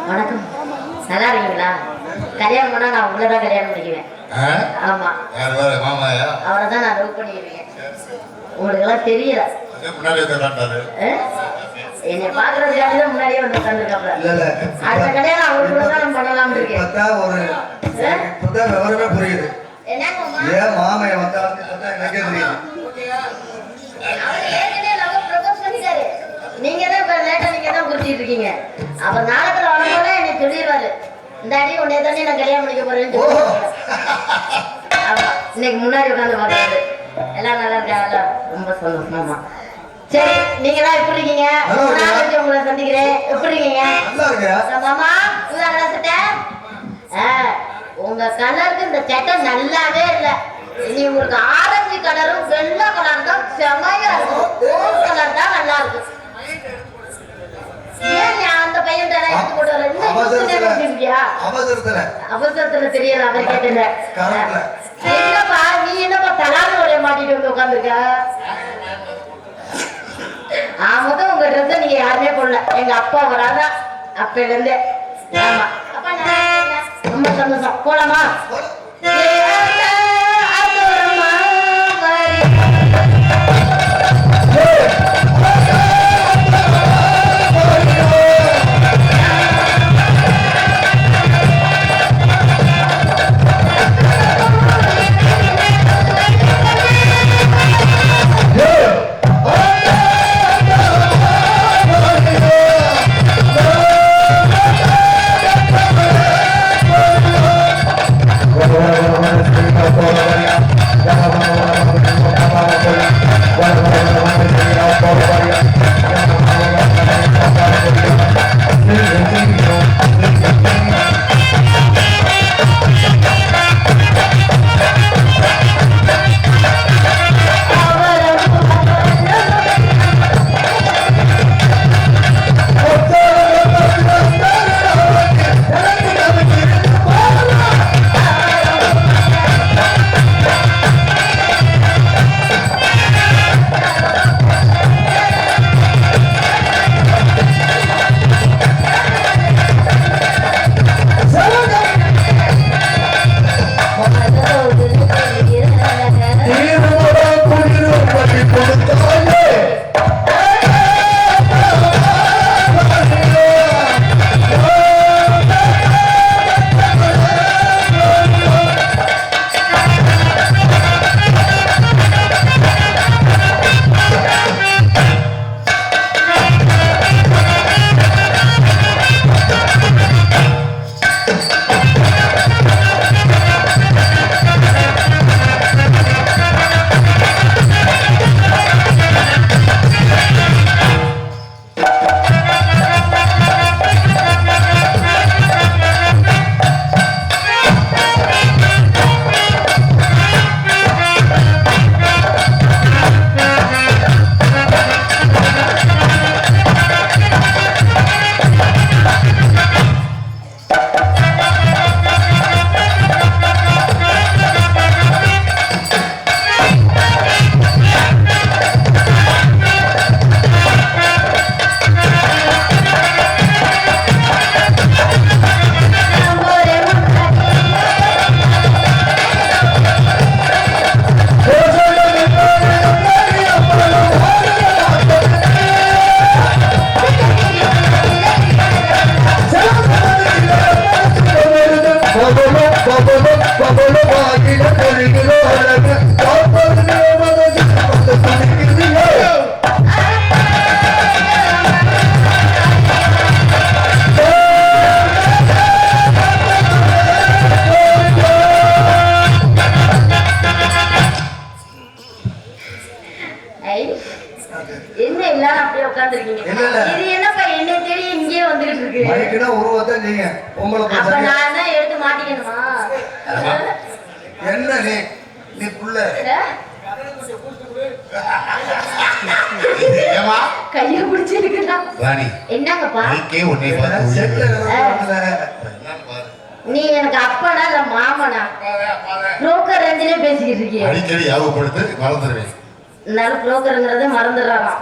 வணக்கம். நல்லா இருக்கீங்களா? கல்யாணம் பண்ணா நான் உள்ளதான் கல்யாணம் பண்ணிக்குவேன். ஆமா, அவரை தான் நான் லவ் பண்ணிக்கிறேன். உங்களுக்கு எல்லாம் தெரியல. என்னை பாக்குறதுக்காக தான் முன்னாடியே வந்து உட்காந்துருக்காப்ல. அடுத்த கல்யாணம் அவருக்குள்ள தான் பண்ணலாம்னு இருக்கேன். புரியுது. ஏன் மாமைய வந்தா எனக்கே தெரியும். நீங்க தான் இப்ப லேட்டா நீங்க தான் குறிச்சிட்டு இருக்கீங்க. அவர் நாளத்துல வரும்போது என்னை சொல்லிடுவாரு, இந்த அடி உன்னை தானே நான் கல்யாணம் பண்ணிக்க போறேன்னு. ஆமா, இன்னைக்கு முன்னாடி உட்காந்து பாக்குறது எல்லாம் நல்லா இருக்காங்க. ரொம்ப சந்தோஷமா. சரி, நீங்க எல்லாம் எப்படி இருக்கீங்க? நாளைக்கு உங்களை சந்திக்கிறேன். எப்படி இருக்கீங்க மாமா? உங்க கலருக்கு இந்த சட்டை நல்லாவே இல்லை. இனி உங்களுக்கு ஆரஞ்சு கலரும் வெள்ளை கலர் தான் செமையா இருக்கும். ரோஸ் கலர் தான் நல்லா இருக்கும். அந்த பையன் அவசரத்துல தெரியல. அவர் கேட்டல, என்னப்பா நீ என்னப்பா தலான்னு ஒரே மாட்டிட்டு வந்து உட்காந்துருக்க? ஆமாதான், உங்க ட்ரெஸ் நீங்க யாருமே போடல. எங்க அப்பா வராதான் அப்பையில இருந்து. ஆமா, ரொம்ப சந்தோஷம். போலாமா? என்ன எல்லாரும் அப்படியே உட்கார்ந்திருக்கீங்க? இது என்னப்பா என்ன தேடி இங்கே வந்துட்டு இருக்கு? மைக்குனா உருவத்தை நீங்க உங்களை அப்ப நான் தான் எடுத்து மாட்டிக்கணுமா? என்ன நீ புள்ள ஏமா கைய பிடிச்சு இருக்கடா வாணி. என்னங்கப்பா நீக்கே உன்னை பார்த்து நீ எனக்கு அப்பனா இல்ல மாமனா? புரோக்கர் ரேஞ்சிலே பேசிக்கிட்டு இருக்கீங்க. அடிக்கடி யாவப்படுத்து மறந்துடுவேன். இருந்தாலும் புரோக்கருங்கிறத மறந்துடுறாராம்.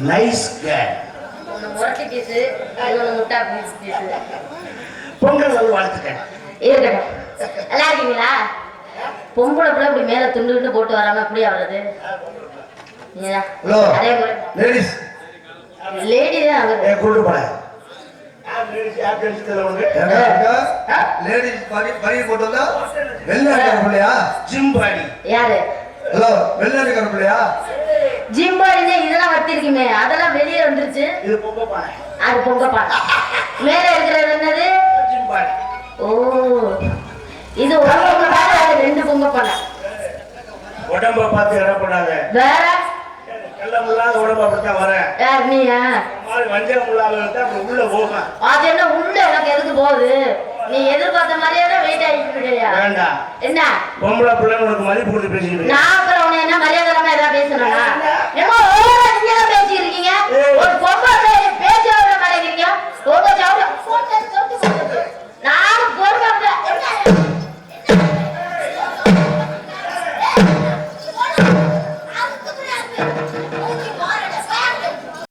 Nice girl. ஒன்னு முரட்டி பீஸ், இன்னொன்னு முட்டா பீஸ். பொங்கல் வந்து வாழ்த்துட்டேன். இருக்கட்டும். நல்லா இருக்கீங்களா? பொம்பளை பிள்ளை இப்படி மேல துண்டுகிட்டு போட்டு வராம அப்படியே வர்றது. அதே போல லேடிஸ் லேடி தான் அவரு. கூட்டு போல லேடிஸ் பனி போட்டு வந்தா வெளிநாட்டுக்கார பிள்ளையா? Gym body. யாரு? ஹலோ, வெளிநாட்டுக்கார பிள்ளையா? ஜிம்பாடினே இதெல்லாம் வச்சிருக்கீங்க, அதெல்லாம் வெளியே வந்துருச்சு. இது பொங்க பானை. அது பொங்க பானை. மேல இருக்கிறது என்னது? Gym body. ஓ, இது ஒரு பொங்க பானை, அது ரெண்டு பொங்க பானை. உடம்ப பார்த்து என்ன பண்ணாத. வேற கல்ல முள்ளாத உடம்ப அப்படித்தான் வரேன். யார் நீயா? மஞ்சள் முள்ளாத உள்ள போகும். அது என்ன உள்ள எனக்கு எதுக்கு போகுது? நீ எதிர்பார்த்த மாதிரியே தான் வெயிட் ஆகிட்டு இருக்கியா? வேண்டாம். என்ன பொம்பளை பிள்ளைங்க உனக்கு மதிப்பு கொடுத்து பேசிக்கிட்டு. நான் அப்புறம் உன்னை என்ன மரியாதை இல்லாம ஏதாவது பேசுறேனா? ஏமா ஓவரா நீங்க தான் பேசிட்டு இருக்கீங்க. ஒரு பொம்பளை பேச்ச வர மாட்டேங்கிறீங்க. உங்க ஜவுள